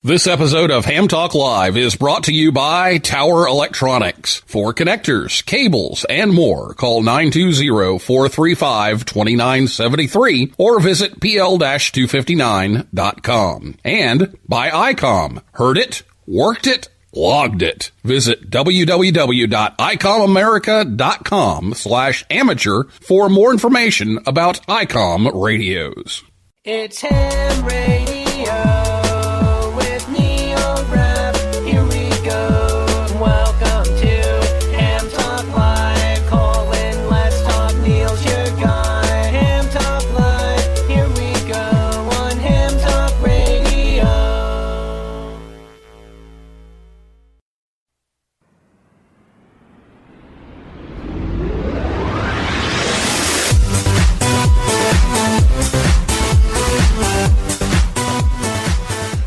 This episode of Ham Talk Live is brought to you by Tower Electronics. For connectors, cables, and more, call 920-435-2973 or visit pl-259.com. And by ICOM. Heard it, worked it, logged it. Visit www.icomamerica.com/amateur for more information about ICOM radios. It's Ham Radio.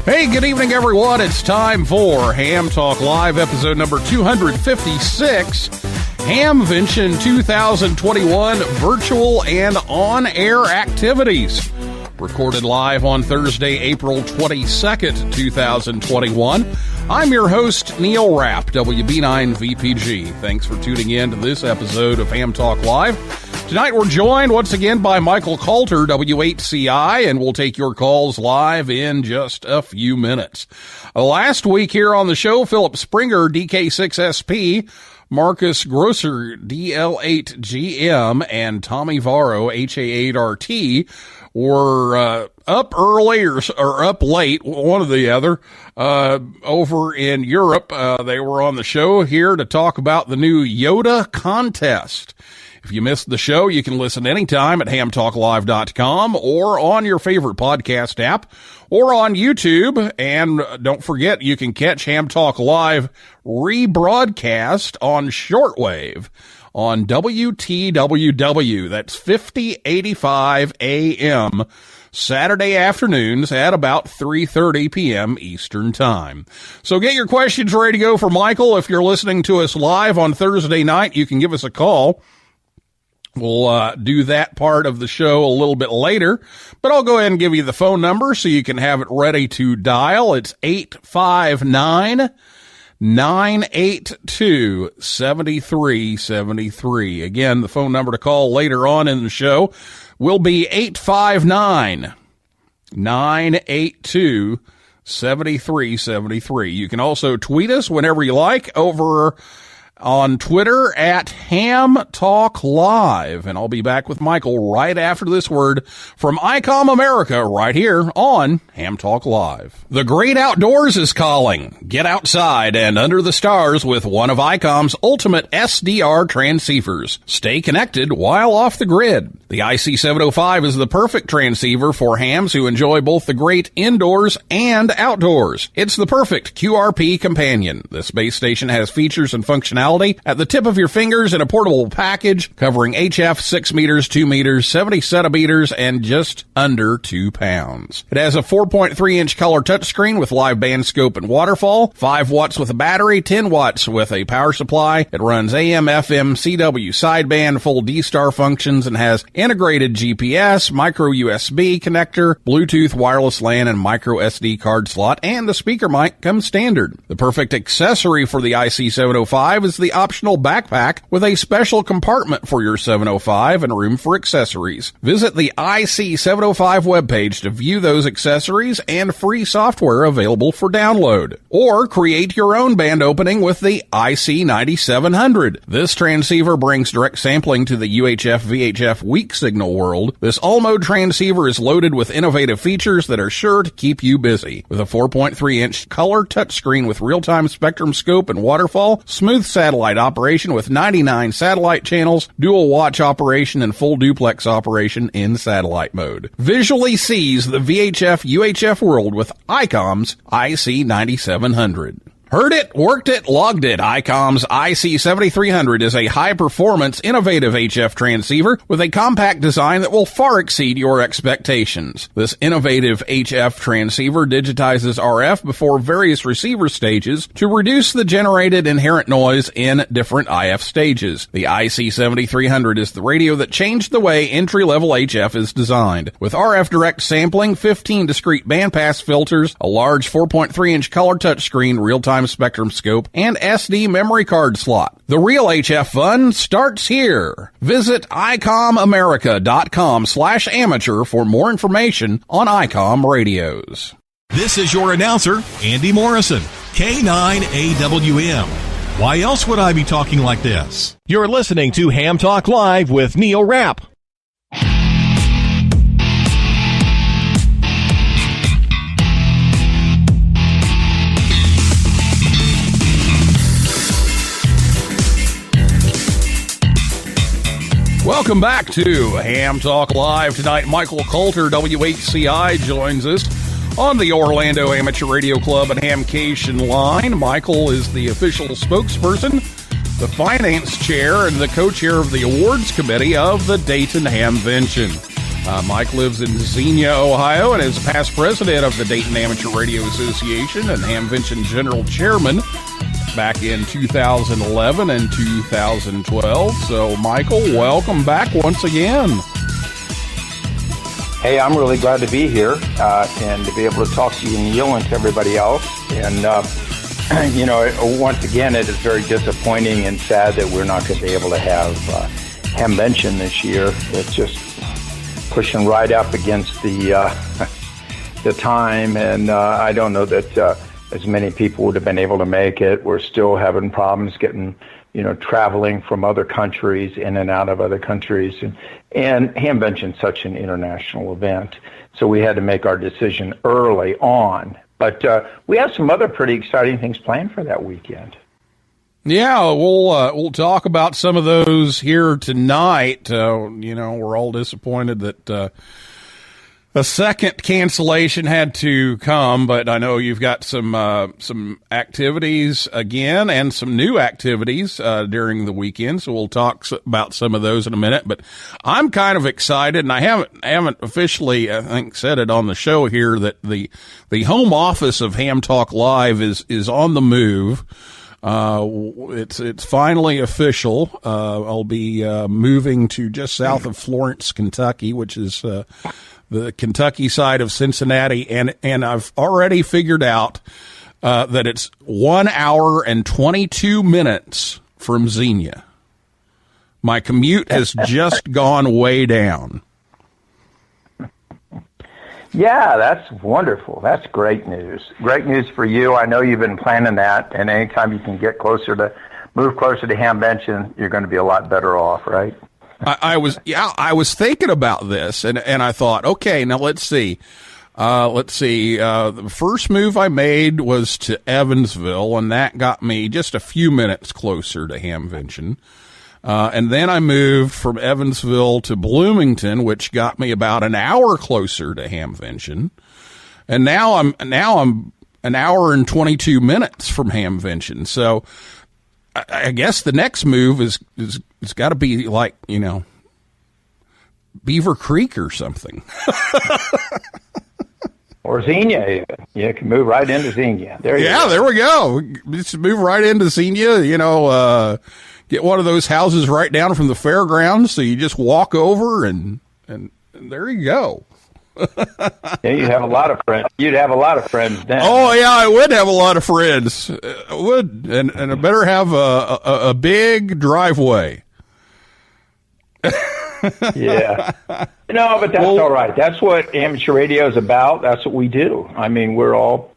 Hey, good evening, everyone. It's time for Ham Talk Live, episode number 256, Hamvention 2021 virtual and on-air activities. Recorded live on Thursday, April 22nd, 2021. I'm your host, Neil Rapp, WB9VPG. Thanks for tuning in to this episode of Ham Talk Live. Tonight we're joined once again by Michael Kalter, W8CI, and we'll take your calls live in just a few minutes. Last week here on the show, Philip Springer, DK6SP, Marcus Grosser, DL8GM, and Tommy Varro, HA8RT, were up early or up late, one or the other, over in Europe. They were on the show here to talk about the new Yoda contest. If you missed the show, you can listen anytime at hamtalklive.com or on your favorite podcast app or on YouTube. And don't forget, you can catch Ham Talk Live rebroadcast on shortwave on WTWW. That's 5085 AM. Saturday afternoons at about 3:30 p.m. Eastern Time. So get your questions ready to go for Michael. If you're listening to us live on Thursday night, you can give us a call. We'll do that part of the show a little bit later, but I'll go ahead and give you the phone number so you can have it ready to dial. It's 859-982-7373. Again, the phone number to call later on in the show will be 859-982-7373. You can also tweet us whenever you like over on Twitter at Ham Talk Live. And I'll be back with Michael right after this word from ICOM America right here on Ham Talk Live. The great outdoors is calling. Get outside and under the stars with one of ICOM's ultimate SDR transceivers. Stay connected while off the grid. The IC705 is the perfect transceiver for hams who enjoy both the great indoors and outdoors. It's the perfect QRP companion. This base station has features and functionality at the tip of your fingers in a portable package covering HF 6 meters, 2 meters, 70 centimeters, and just under 2 pounds. It has a 4.3-inch color touchscreen with live band scope and waterfall, 5 watts with a battery, 10 watts with a power supply. It runs AM, FM, CW, sideband, full D-Star functions, and has integrated GPS, micro USB connector, Bluetooth, wireless LAN, and micro SD card slot, and the speaker mic comes standard. The perfect accessory for the IC705 is the optional backpack with a special compartment for your 705 and room for accessories. Visit the IC705 webpage to view those accessories and free software available for download. Or create your own band opening with the IC9700. This transceiver brings direct sampling to the UHF-VHF weak signal world. This all-mode transceiver is loaded with innovative features that are sure to keep you busy. With a 4.3-inch color touchscreen with real-time spectrum scope and waterfall, smooth satellite operation with 99 satellite channels, dual watch operation, and full duplex operation in satellite mode. Visually seize the VHF-UHF world with ICOM's IC9700. Heard it, worked it, logged it. ICOM's IC7300 is a high-performance, innovative HF transceiver with a compact design that will far exceed your expectations. This innovative HF transceiver digitizes RF before various receiver stages to reduce the generated inherent noise in different IF stages. The IC7300 is the radio that changed the way entry-level HF is designed. With RF direct sampling, 15 discrete bandpass filters, a large 4.3-inch color touchscreen, real-time spectrum scope, and SD memory card slot. The real HF fun starts here. Visit ICOMAmerica.com/amateur for more information on ICOM radios. This is your announcer, Andy Morrison, K9AWM. Why else would I be talking like this? You're listening to Ham Talk Live with Neil Rapp. Welcome back to Ham Talk Live. Tonight, Michael Kalter, WHCI, joins us on the Orlando Amateur Radio Club and Hamcation line. Michael is the official spokesperson, the finance chair, and the co-chair of the awards committee of the Dayton Hamvention. Mike lives in Xenia, Ohio, and is past president of the Dayton Amateur Radio Association and Hamvention general chairman back in 2011 and 2012. So, Michael, welcome back once again. Hey, I'm really glad to be here and to be able to talk to you, Neil, and to everybody else. And, once again, it is very disappointing and sad that we're not going to be able to have Hamvention this year. It's just pushing right up against the time, and I don't know that as many people would have been able to make it. We're still having problems getting, traveling from other countries, in and out of other countries. And Hamvention's such an international event, so we had to make our decision early on. But we have some other pretty exciting things planned for that weekend. Yeah, we'll talk about some of those here tonight. We're all disappointed that a second cancellation had to come, but I know you've got some activities again and some new activities during the weekend, so we'll talk about some of those in a minute. But I'm kind of excited, and I haven't officially, I think, said it on the show here, that the home office of Ham Talk Live is on the move. It's finally official. I'll be moving to just south of Florence, Kentucky, which is the Kentucky side of Cincinnati, and I've already figured out that it's 1 hour and 22 minutes from Xenia. My commute has just gone way down. Yeah, that's wonderful. That's great news. Great news for you. I know you've been planning that, and anytime you can move closer to Hamvention, you're going to be a lot better off, right? I was thinking about this, and I thought, okay, now let's see. The first move I made was to Evansville, and that got me just a few minutes closer to Hamvention. And then I moved from Evansville to Bloomington, which got me about an hour closer to Hamvention. And now I'm an hour and 22 minutes from Hamvention. So I guess the next move is got to be like, Beaver Creek or something. Or Xenia, even. You can move right into Xenia. There we go. Just move right into Xenia, get one of those houses right down from the fairgrounds, so you just walk over and there you go. Yeah, you'd have a lot of friends. You'd have a lot of friends then. Oh yeah, I would have a lot of friends. I would, and I better have a big driveway. Yeah, but that's all right. That's what amateur radio is about. That's what we do. I mean, we're all,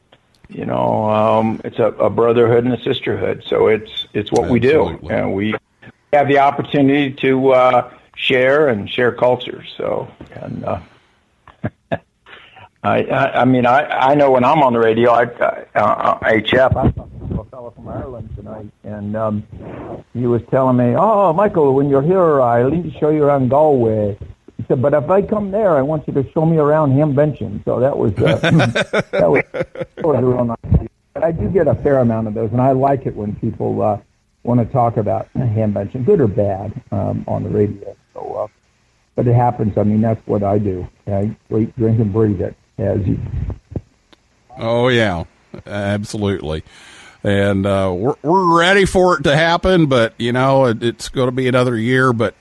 it's a brotherhood and a sisterhood. So it's what we do, and we have the opportunity to share culture. So, and I know when I'm on the radio, HF, I'm talking to a fellow from Ireland tonight, and he was telling me, "Oh, Michael, when you're here, I need to show you around Galway." He said, "But if I come there, I want you to show me around Hamvention." So that was real nice. I do get a fair amount of those, and I like it when people want to talk about Hamvention, good or bad, on the radio. So, but it happens. I mean, that's what I do. I eat, drink, and breathe it. Oh, yeah, absolutely. And we're ready for it to happen, but, it's going to be another year. But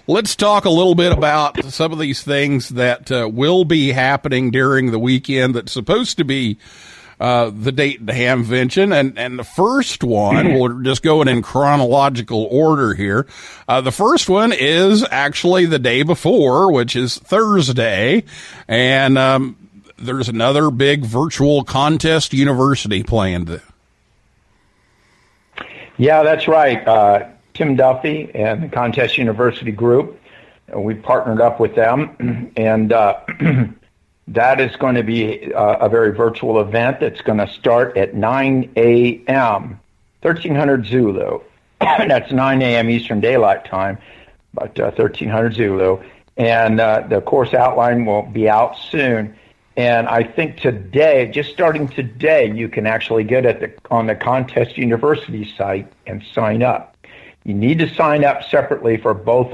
let's talk a little bit about some of these things that will be happening during the weekend that's supposed to be the Dayton Hamvention. And the first one, we'll just go in chronological order here. The first one is actually the day before, which is Thursday. And there's another big virtual contest university planned. Yeah, that's right. Tim Duffy and the Contest University Group, we partnered up with them, and that is going to be a very virtual event that's going to start at 9 a.m., 1300 Zulu. That's 9 a.m. Eastern Daylight Time, but 1300 Zulu. And the course outline will be out soon. And I think today, just starting today, you can actually get on the Contest University site and sign up. You need to sign up separately for both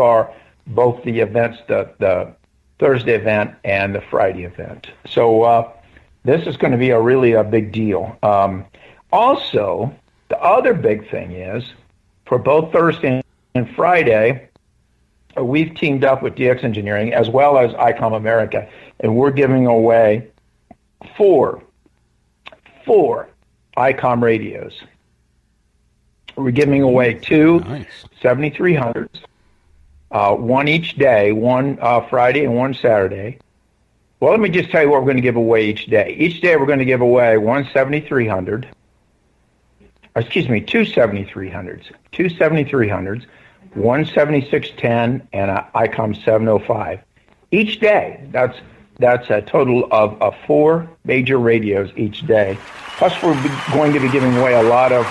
the events, the Thursday event and the Friday event. So this is going to be really a big deal. Also, the other big thing is for both Thursday and Friday, we've teamed up with DX Engineering as well as ICOM America, and we're giving away four ICOM radios. We're giving away two 7300s, one each day, one Friday and one Saturday. Well, let me just tell you what we're going to give away each day. Each day we're going to give away one 7300, two 7300s, one 7610, and an ICOM 705. Each day, that's a total of four major radios each day. Plus, we're going to be giving away a lot of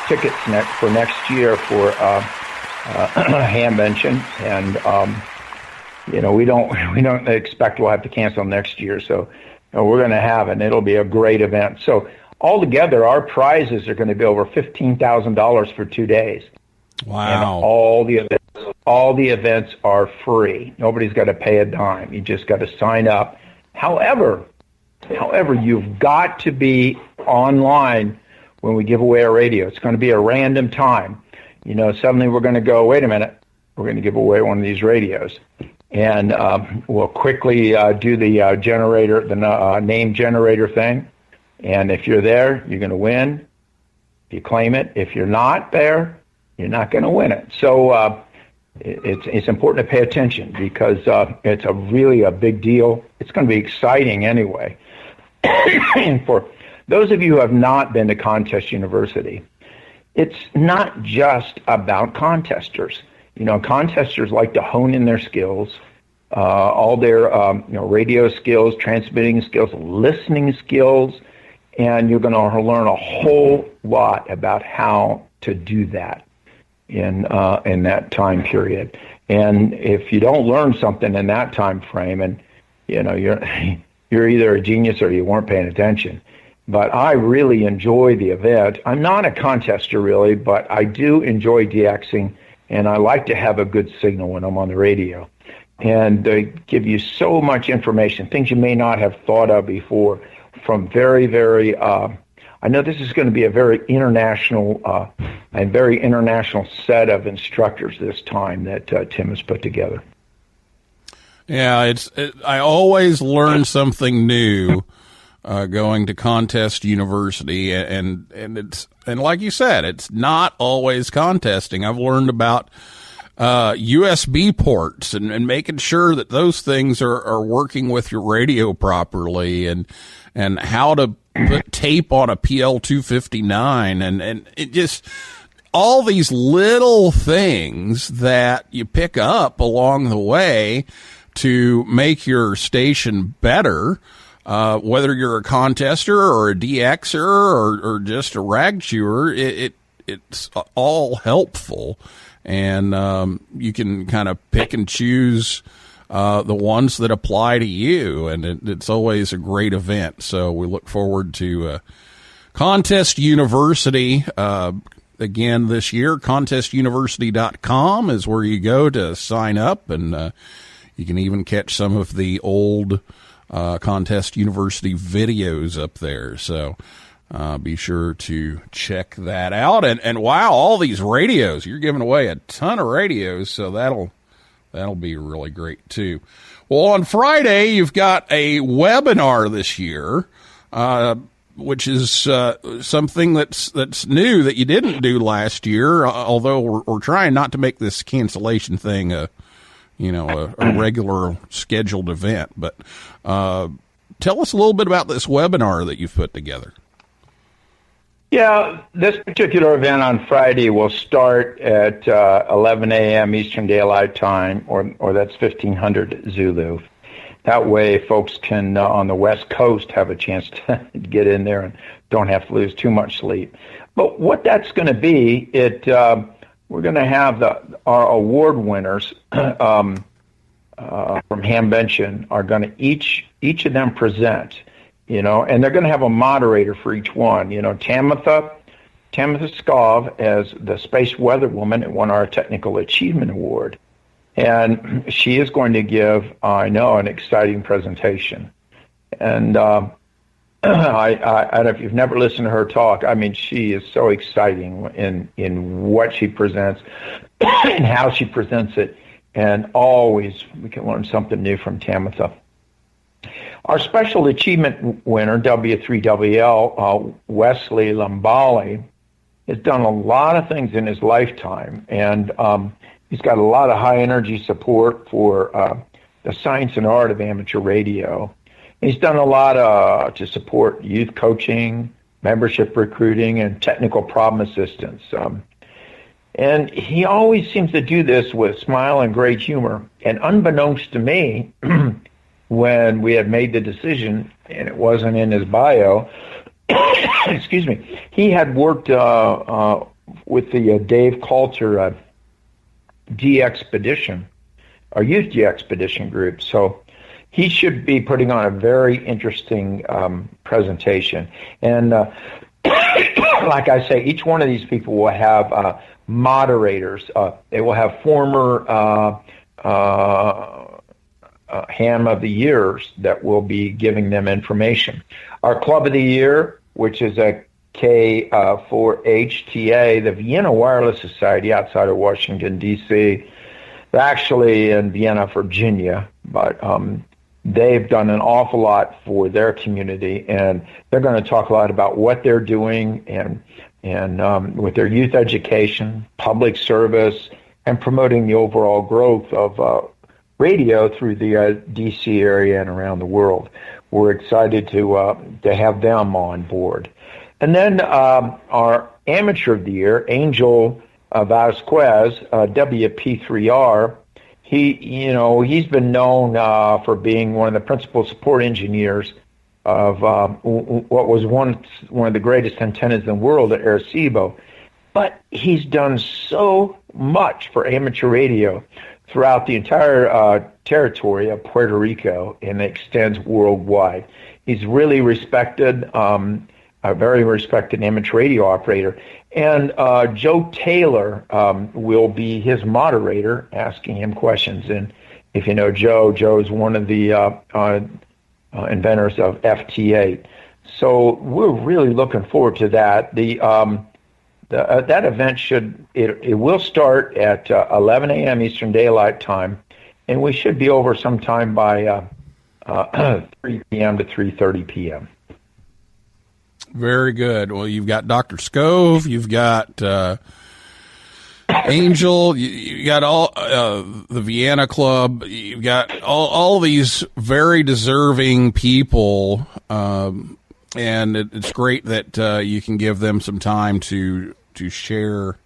tickets for next year for Hamvention, and we don't expect we'll have to cancel next year. So we're going to have it, and it'll be a great event. So altogether, our prizes are going to be over $15,000 for 2 days. Wow! And all the events are free. Nobody's got to pay a dime. You just got to sign up. However, you've got to be online when we give away a radio. It's going to be a random time. Suddenly we're going to go, wait a minute, we're going to give away one of these radios. And we'll quickly do the generator, the name generator thing. And if you're there, you're going to win. If you claim it. If you're not there, you're not going to win it. So it's important to pay attention because it's really a big deal. It's going to be exciting anyway. And for those of you who have not been to Contest University, it's not just about contesters. Contesters like to hone in their skills, all their radio skills, transmitting skills, listening skills, and you're going to learn a whole lot about how to do that in that time period. And if you don't learn something in that time frame, and you're either a genius or you weren't paying attention. But I really enjoy the event. I'm not a contester really, but I do enjoy DXing, and I like to have a good signal when I'm on the radio. And they give you so much information, things you may not have thought of before, from very, very I know this is going to be a very international set of instructors this time that Tim has put together. Yeah, I always learn something new going to Contest University, and like you said, it's not always contesting. I've learned about USB ports and making sure that those things are working with your radio properly, and how to put tape on a PL259, and it just all these little things that you pick up along the way to make your station better, whether you're a contester or a DXer or just a rag chewer, it's all helpful. And you can kind of pick and choose the ones that apply to you, and it's always a great event. So we look forward to Contest University, again this year, contestuniversity.com is where you go to sign up, and you can even catch some of the old Contest University videos up there. So be sure to check that out. And wow, all these radios, you're giving away a ton of radios, so that'll be really great too. Well, on Friday, you've got a webinar this year, which is something that's new that you didn't do last year, although we're trying not to make this cancellation thing a regular scheduled event. But tell us a little bit about this webinar that you've put together. Yeah, this particular event on Friday will start at 11 a.m. Eastern Daylight Time, or that's 1500 Zulu. That way folks can, on the West Coast, have a chance to get in there and don't have to lose too much sleep. But what that's going to be, we're going to have our award winners from Hamvention are going to each of them present. And they're going to have a moderator for each one. Tamitha Skov as the Space Weather Woman and won our Technical Achievement Award. And she is going to give, I know, an exciting presentation. And I don't know if you've never listened to her talk. I mean, she is so exciting in what she presents and how she presents it. And always we can learn something new from Tamitha. Our Special Achievement winner, W3WL, Wesley Lambali, has done a lot of things in his lifetime, and he's got a lot of high-energy support for the science and art of amateur radio. He's done a lot to support youth coaching, membership recruiting, and technical problem assistance. And he always seems to do this with smile and great humor. And unbeknownst to me, when we had made the decision, and it wasn't in his bio, excuse me, he had worked with the Dave Kalter D-Expedition, our youth D-Expedition group. So he should be putting on a very interesting presentation. And like I say, each one of these people will have moderators. They will have former Ham of the Years that will be giving them information. Our Club of the Year, which is a K4HTA, the Vienna Wireless Society outside of Washington, D.C., they're actually in Vienna, Virginia, but they've done an awful lot for their community, and they're going to talk a lot about what they're doing and with their youth education, public service, and promoting the overall growth of radio through the D.C. area and around the world. We're excited to have them on board. And then our Amateur of the Year, Angel Vasquez, WP3R, he's been known for being one of the principal support engineers of what was one of the greatest antennas in the world at Arecibo. But he's done so much for amateur radio throughout the entire territory of Puerto Rico, and it extends worldwide. He's really respected, a very respected amateur radio operator. And Joe Taylor will be his moderator, asking him questions. And if you know Joe is one of the inventors of FT8. So we're really looking forward to that. That event it will start at 11 a.m. Eastern Daylight Time, and we should be over sometime by 3 p.m. to 3:30 p.m. Very good. Well, you've got Dr. Scove, you've got Angel, you got all the Vienna Club, you've got all these very deserving people, and it's great that you can give them some time to share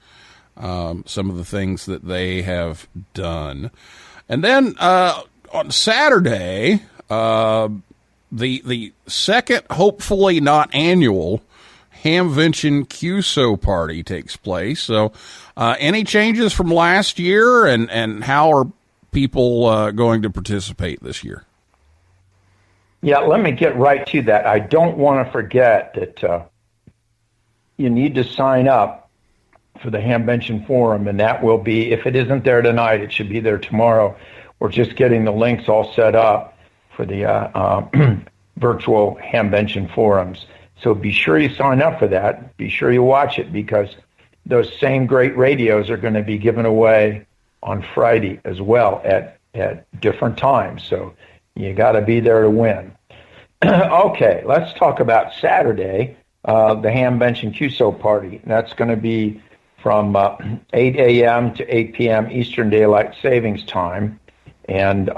some of the things that they have done. And then on Saturday, the second, hopefully not annual, Hamvention QSO party takes place. So any changes from last year, and how are people going to participate this year? Yeah, let me get right to that. I don't want to forget that you need to sign up for the Hamvention Forum, and that will be, if it isn't there tonight, it should be there tomorrow. We're just getting the links all set up for the virtual Hamvention Forums. So be sure you sign up for that. Be sure you watch it, because those same great radios are going to be given away on Friday as well at different times. So you got to be there to win. Okay, let's talk about Saturday, the Hamvention QSO party. That's going to be from 8 a.m. to 8 p.m. Eastern Daylight Savings Time, and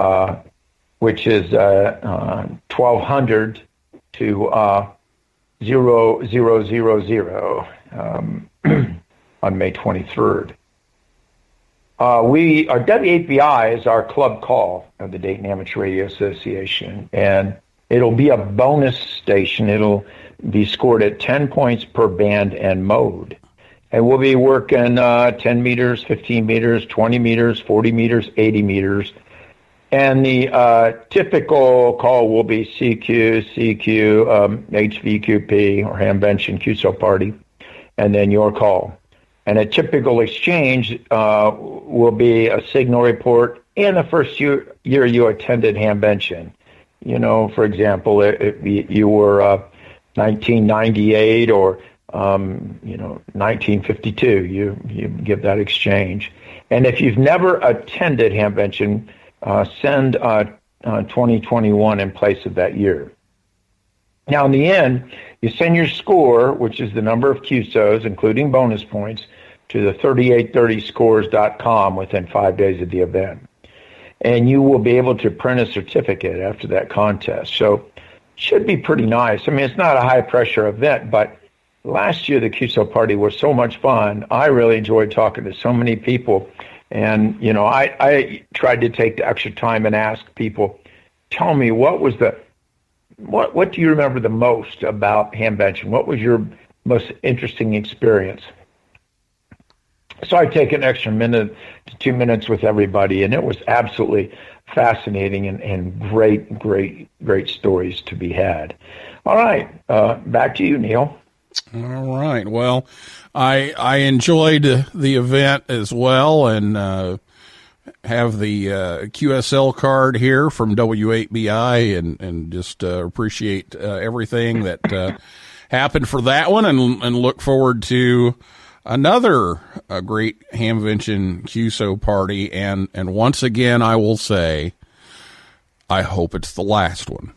which is 1200 to 0000 on May 23rd. Our WAPI is our club call of the Dayton Amateur Radio Association, and it'll be a bonus station. It'll be scored at 10 points per band and mode. And we'll be working 10 meters, 15 meters, 20 meters, 40 meters, 80 meters. And the typical call will be CQ, HVQP, or Hamvention QSO party, and then your call. And a typical exchange will be a signal report in the first year you attended Hamvention. You know, for example, if you were 1998 or 1952, you give that exchange. And if you've never attended Hamvention, send 2021 in place of that year. Now, in the end, you send your score, which is the number of QSOs, including bonus points, to the 3830scores.com within 5 days of the event. And you will be able to print a certificate after that contest. So it should be pretty nice. I mean, it's not a high-pressure event, but last year the QSO party was so much fun. I really enjoyed talking to so many people. And, you know, I tried to take the extra time and ask people, tell me, what do you remember the most about Hamvention? What was your most interesting experience? So I take an extra minute to 2 minutes with everybody, and it was absolutely fascinating and great stories to be had. All right, back to you, Neil. All right. Well, I enjoyed the event as well, and have the QSL card here from WAPI, and just appreciate everything that happened for that one, and look forward to another great Hamvention QSO party. And once again, I will say, I hope it's the last one.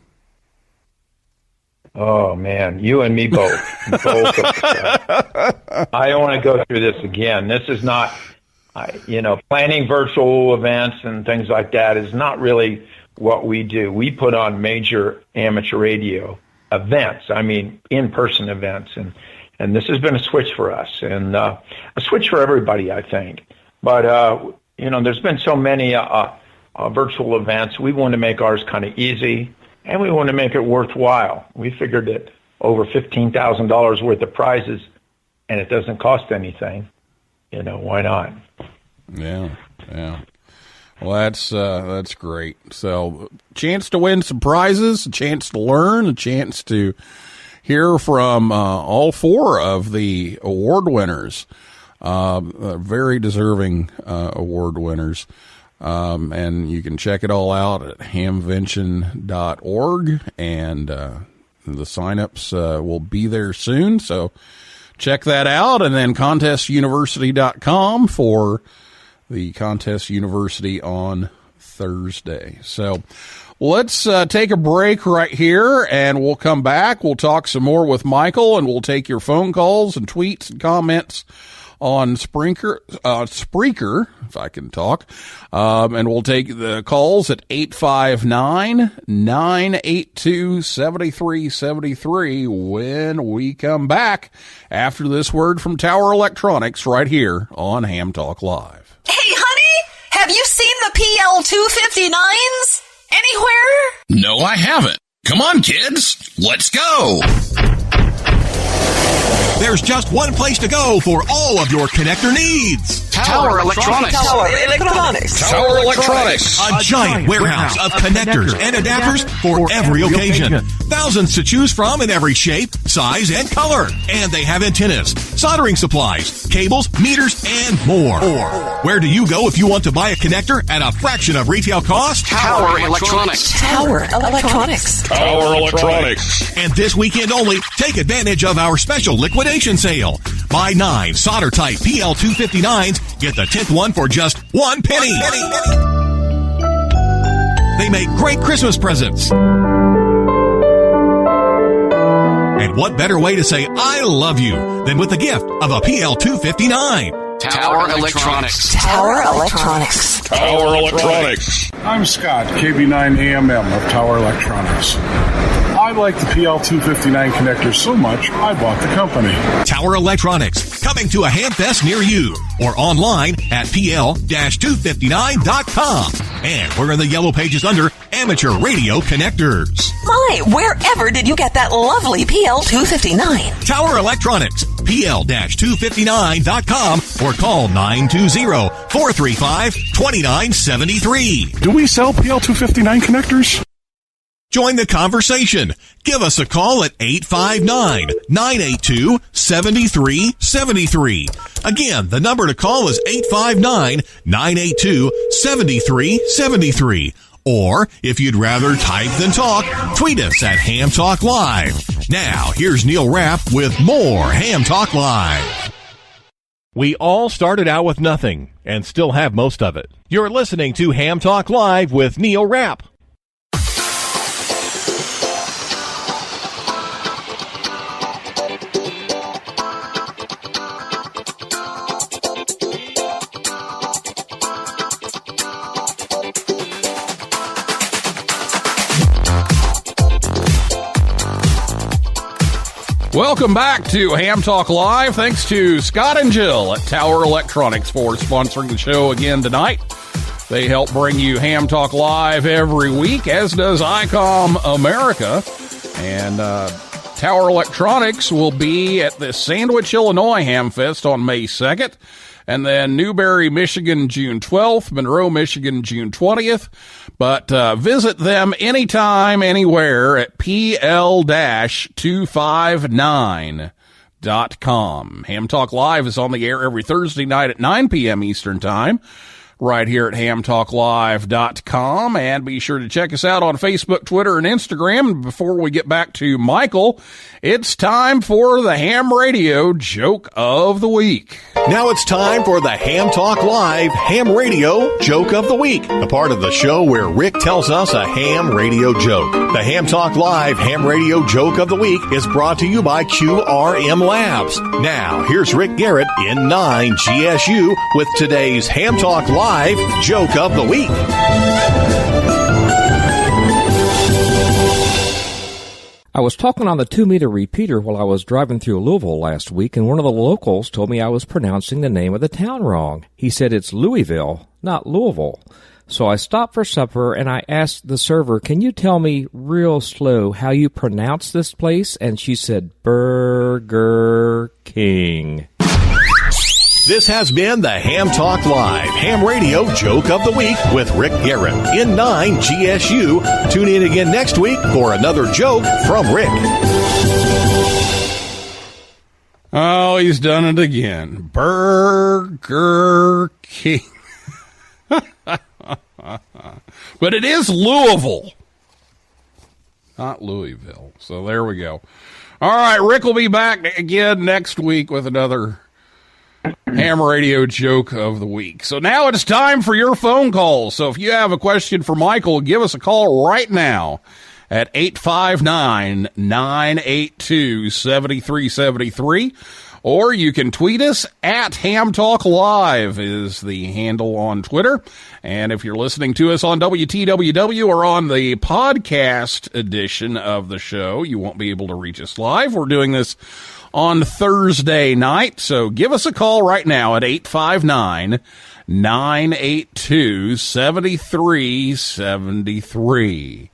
Oh, man, you and me both. I don't want to go through this again. This is not, planning virtual events and things like that is not really what we do. We put on major amateur radio events, in-person events, and this has been a switch for us, and a switch for everybody, I think. But, there's been so many virtual events. We want to make ours kind of easy, and we want to make it worthwhile. We figured that over $15,000 worth of prizes, and it doesn't cost anything. Why not? Yeah. Well, that's great. So, chance to win some prizes, a chance to learn, a chance to hear from all four of the award winners, very deserving award winners. And you can check it all out at hamvention.org, and the signups will be there soon. So check that out, and then contestuniversity.com for the Contest University on Thursday. So let's take a break right here, and we'll come back. We'll talk some more with Michael, and we'll take your phone calls and tweets and comments on Spreaker, if I can talk. And we'll take the calls at 859-982-7373 when we come back after this word from Tower Electronics right here on Ham Talk Live. Hey, honey, have you seen the PL259s anywhere? No, I haven't. Come on, kids. Let's go. There's just one place to go for all of your connector needs. Tower Electronics. Tower Electronics. Tower Electronics. A giant warehouse of connectors and adapters for every occasion. Thousands to choose from in every shape, size, and color. And they have antennas, soldering supplies, cables, meters, and more. Where do you go if you want to buy a connector at a fraction of retail cost? Tower Electronics. Tower Electronics. Tower Electronics. And this weekend only, take advantage of our special liquidation sale. Buy 9 solder-type PL259s, get the 10th one for just 1 penny. They make great Christmas presents. And what better way to say I love you than with the gift of a PL259? Tower Electronics. Tower Electronics. Tower Electronics. I'm Scott, KB9AMM of Tower Electronics. I like the PL259 connector so much, I bought the company. Tower Electronics, coming to a Hamfest near you, or online at pl-259.com. And we're in the yellow pages under Amateur Radio Connectors. My, wherever did you get that lovely PL259? Tower Electronics, pl-259.com, or call 920-435-2973. Do we sell PL259 connectors? Join the conversation. Give us a call at 859-982-7373. Again, the number to call is 859-982-7373. Or, if you'd rather type than talk, tweet us at Ham Talk Live. Now, here's Neil Rapp with more Ham Talk Live. We all started out with nothing and still have most of it. You're listening to Ham Talk Live with Neil Rapp. Welcome back to Ham Talk Live. Thanks to Scott and Jill at Tower Electronics for sponsoring the show again tonight. They help bring you Ham Talk Live every week, as does ICOM America. And Tower Electronics will be at the Sandwich, Illinois Hamfest on May 2nd. And then Newberry, Michigan, June 12th, Monroe, Michigan, June 20th. But visit them anytime, anywhere at pl-259.com. Ham Talk Live is on the air every Thursday night at 9 p.m. Eastern Time, right here at hamtalklive.com. And be sure to check us out on Facebook, Twitter, and Instagram. Before we get back to Michael, it's time for the Ham Radio Joke of the Week. Now it's time for the Ham Talk Live Ham Radio Joke of the Week, the part of the show where Rick tells us a ham radio joke. The Ham Talk Live Ham Radio Joke of the Week is brought to you by QRM Labs. Now, here's Rick Garrett in 9 GSU with today's Ham Talk Live Joke of the Week. I was talking on the 2-meter repeater while I was driving through Louisville last week, and one of the locals told me I was pronouncing the name of the town wrong. He said it's Louisville, not Louisville. So I stopped for supper, and I asked the server, can you tell me real slow how you pronounce this place? And she said, Burger King. This has been the Ham Talk Live Ham Radio Joke of the Week with Rick Garrett in 9 GSU. Tune in again next week for another joke from Rick. Oh, he's done it again. Burger King. But it is Louisville, not Louisville. So there we go. All right, Rick will be back again next week with another Ham Radio Joke of the Week. So now it's time for your phone calls. So if you have a question for Michael, give us a call right now at 859-982-7373. Or you can tweet us at Ham Talk Live is the handle on Twitter. And if you're listening to us on WTWW or on the podcast edition of the show, you won't be able to reach us live. We're doing this on Thursday night. So give us a call right now at 859-982-7373.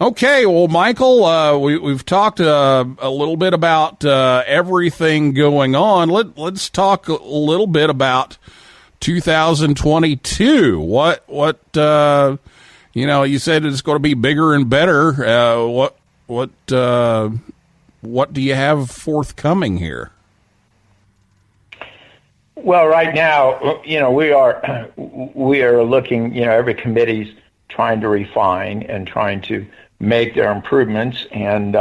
Okay, well, Michael, we've talked a little bit about everything going on. Let's talk a little bit about 2022. What you said it's going to be bigger and better. what do you have forthcoming here? Well, right now, we are looking. Every committee's trying to refine and trying to make their improvements and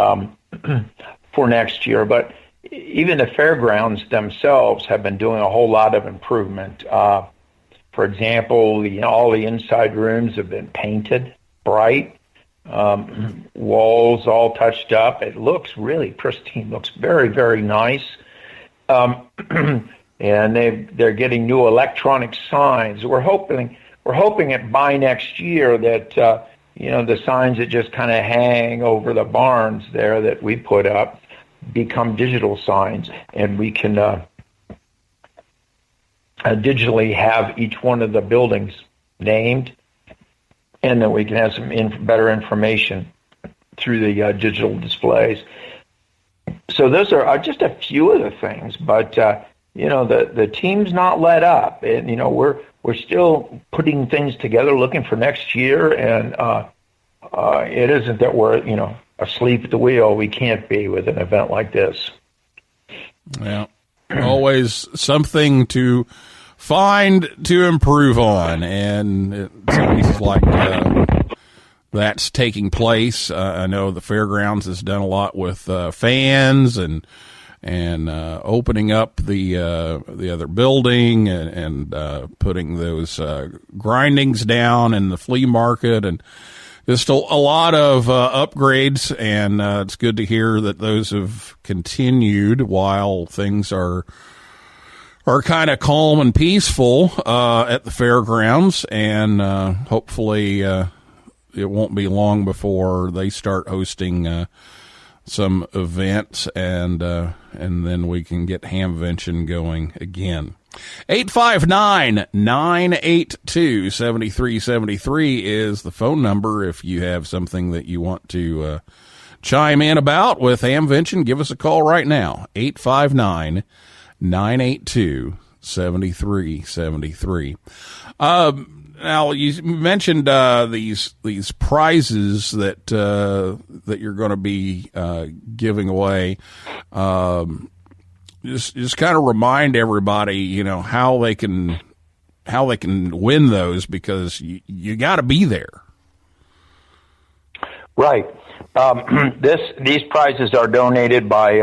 for next year. But even the fairgrounds themselves have been doing a whole lot of improvement. For example, all the inside rooms have been painted bright, walls all touched up. It looks really pristine. Looks very, very nice. And they're getting new electronic signs. We're hoping that by next year that the signs that just kind of hang over the barns there that we put up become digital signs, and we can digitally have each one of the buildings named, and then we can have some better information through the digital displays. So those are just a few of the things, but the team's not let up, and we're still putting things together, looking for next year, and it isn't that we're asleep at the wheel. We can't be with an event like this. Yeah, always something to find to improve on, and it seems like that's taking place. I know the fairgrounds has done a lot with fans and opening up the other building and putting those grindings down in the flea market, and just a lot of upgrades, and it's good to hear that those have continued while things are kind of calm and peaceful at the fairgrounds, and hopefully it won't be long before they start hosting some events, and then we can get Hamvention going again. 859-982-7373 is the phone number. If you have something that you want to chime in about with Hamvention, give us a call right now. 859-982-7373. Now, you mentioned these prizes that you're going to be giving away. Just kind of remind everybody, how they can win those, because you got to be there. Right. These prizes are donated by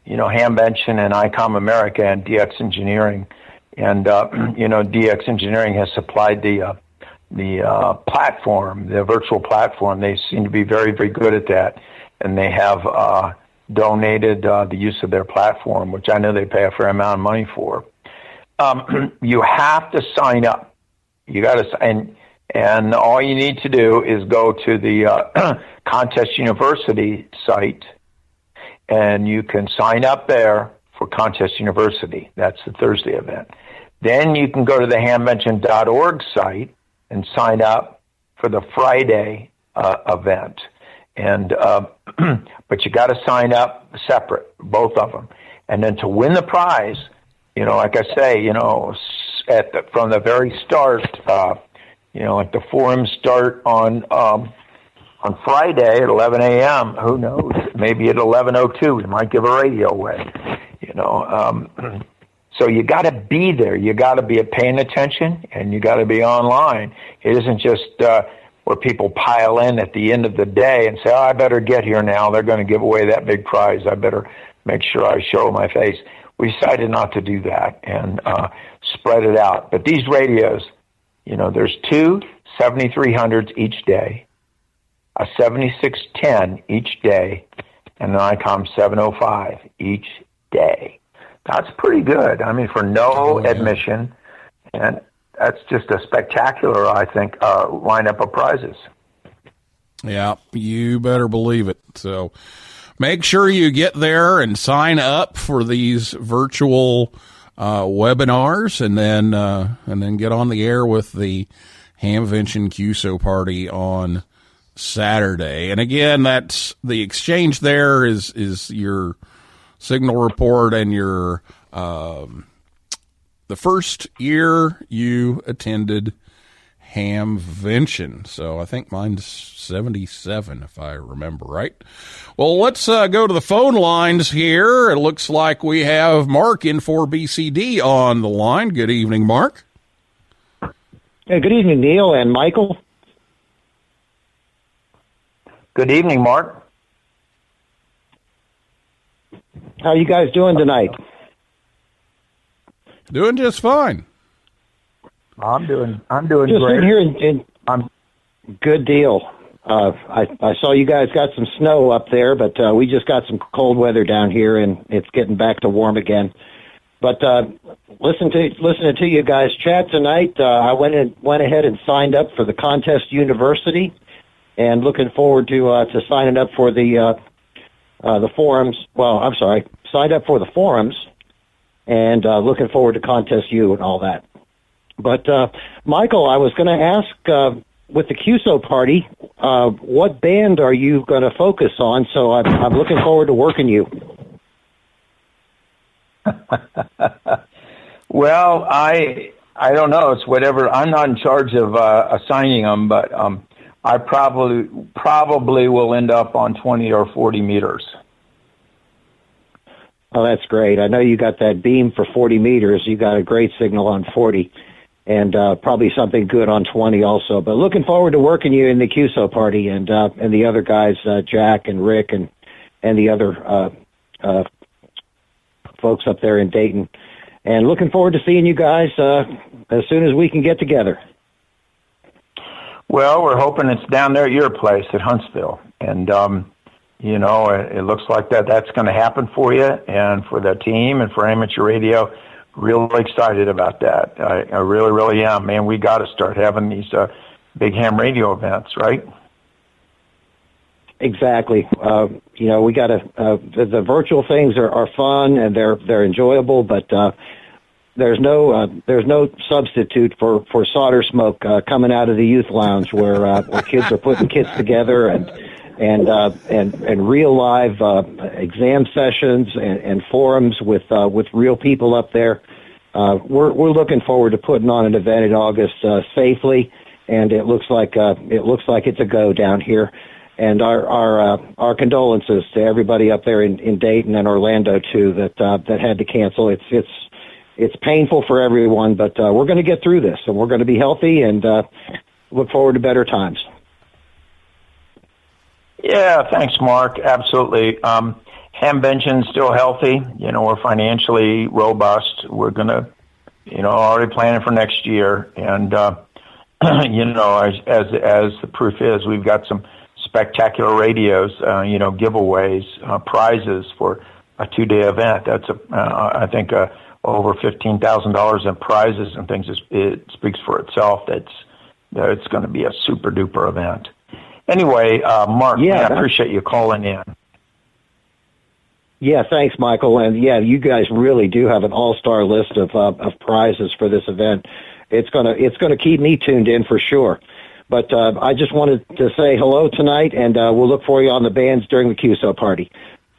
Hamvention and ICOM America and DX Engineering. And, DX Engineering has supplied the platform, the virtual platform. They seem to be very, very good at that. And they have donated the use of their platform, which I know they pay a fair amount of money for. You have to sign up. You got to, and all you need to do is go to the Contest University site, and you can sign up there for Contest University. That's the Thursday event. Then you can go to the hamvention.org site and sign up for the Friday event. And but you got to sign up separate, both of them. And then to win the prize, like I say, from the very start, like the forums start on Friday at 11 a.m. Who knows? Maybe at 11:02 we might give a radio away. So you got to be there. You got to be paying attention, and you got to be online. It isn't just where people pile in at the end of the day and say, "Oh, I better get here now. They're going to give away that big prize. I better make sure I show my face." We decided not to do that and spread it out. But these radios, there's two 7300s each day, a 7610 each day, and an ICOM 705 each day. That's pretty good. I mean, for no admission, and that's just a spectacular, I think, lineup of prizes. Yeah, you better believe it. So make sure you get there and sign up for these virtual webinars, and then get on the air with the Hamvention QSO party on Saturday. And again, that's the exchange. There is your signal report and your the first year you attended Hamvention. So I think mine's 77, if I remember right. Well, let's go to the phone lines here. It looks like we have Mark in for BCD on the line. Good evening, Mark. Hey, good evening, Neil and Michael. Good evening, Mark. How are you guys doing tonight? Doing just fine. I'm doing Just great. sitting here good deal. I saw you guys got some snow up there, but we just got some cold weather down here, and it's getting back to warm again. But listening to you guys chat tonight, I went ahead and signed up for the Contest University, and looking forward to signing up for the forums. Well, I'm sorry, signed up for the forums, and looking forward to Contest U and all that. But Michael, I was going to ask with the QSO party, what band are you going to focus on? So I'm looking forward to working you. Well, I don't know. It's whatever. I'm not in charge of assigning them, but I probably will end up on 20 or 40 meters. Oh, that's great. I know you got that beam for 40 meters. You got a great signal on 40, and probably something good on 20 also. But looking forward to working you in the QSO party, and the other guys, Jack and Rick and the other folks up there in Dayton. And looking forward to seeing you guys as soon as we can get together. Well, we're hoping it's down there at your place at Huntsville. And, it looks like that's going to happen for you and for the team and for amateur radio. Really excited about that. I really, really am. Man, we got to start having these big ham radio events, right? Exactly. We got to. The virtual things are fun and they're enjoyable, but there's no substitute for solder smoke coming out of the youth lounge where kids are putting kits together and real live exam sessions and forums with real people up there. We're looking forward to putting on an event in August safely, and it looks like it's a go down here. And our condolences to everybody up there in Dayton and Orlando too that had to cancel. It's painful for everyone, but we're going to get through this, and we're going to be healthy and look forward to better times. Yeah, thanks, Mark. Absolutely. Hamvention's still healthy. We're financially robust. We're going to, already planning for next year. And, as the proof is, we've got some spectacular radios, giveaways, prizes for a 2-day event. That's I think over $15,000 in prizes and things. It speaks for itself. It's going to be a super duper event. Anyway, Mark, I appreciate you calling in. Yeah, thanks, Michael. And yeah, you guys really do have an all-star list of prizes for this event. It's gonna keep me tuned in for sure. But I just wanted to say hello tonight, and we'll look for you on the bands during the QSO party.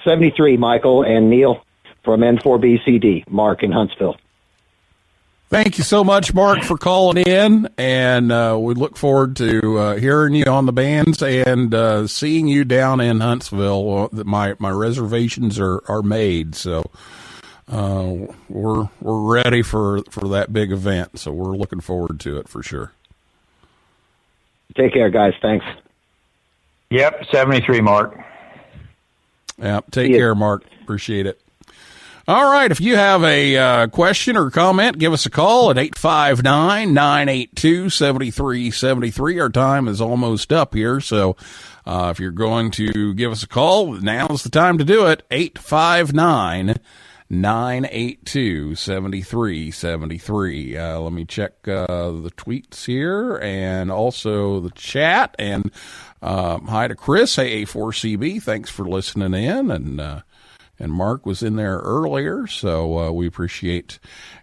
73, Michael and Neil from N4BCD, Mark in Huntsville. Thank you so much, Mark, for calling in, and we look forward to hearing you on the bands and seeing you down in Huntsville. My reservations are made, so we're ready for that big event. So we're looking forward to it for sure. Take care, guys. Thanks. Yep, 73, Mark. Yeah, take care, Mark. Appreciate it. All right, if you have a question or comment, give us a call at 859-982-7373. Our time is almost up here, so if you're going to give us a call, now's the time to do it. 859-982-7373. Let me check the tweets here and also the chat. And hi to Chris, AA4CB. Thanks for listening in, and Mark was in there earlier, so we appreciate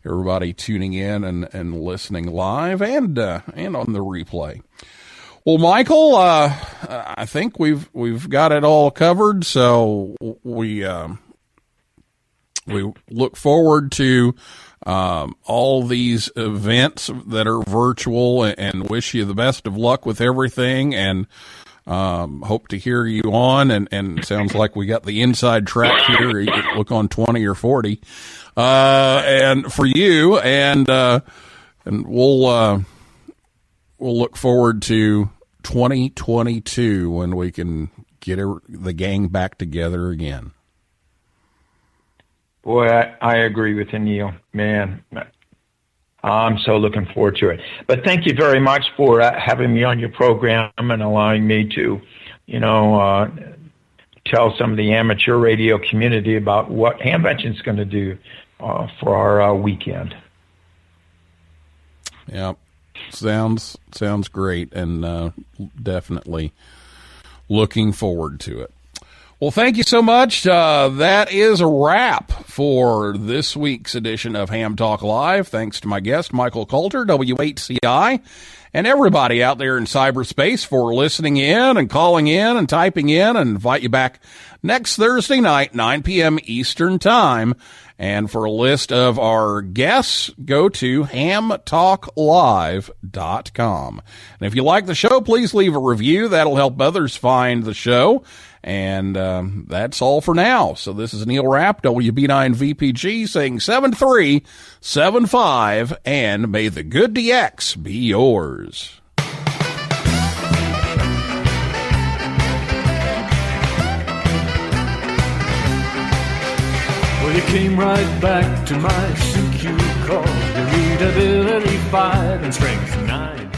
everybody tuning in and listening live and on the replay. Well, Michael, I think we've got it all covered, so we we look forward to all these events that are virtual, and wish you the best of luck with everything, and hope to hear you on, and sounds like we got the inside track here. You could look on 20 or 40 and for you, and we'll look forward to 2022 when we can get the gang back together again. Boy, I agree with you, Neil. Man, I'm so looking forward to it. But thank you very much for having me on your program and allowing me to, tell some of the amateur radio community about what Hamvention is going to do for our weekend. Yeah, sounds great, and definitely looking forward to it. Well, thank you so much. That is a wrap for this week's edition of Ham Talk Live. Thanks to my guest, Michael Kalter, WHCI, and everybody out there in cyberspace for listening in and calling in and typing in, and invite you back next Thursday night, 9 p.m. Eastern Time. And for a list of our guests, go to hamtalklive.com. And if you like the show, please leave a review. That'll help others find the show. And that's all for now. So this is Neil Rapp, WB9VPG, saying 7375, and may the good DX be yours. Well, you came right back to my CQ call. Your readability 5 and strength 9.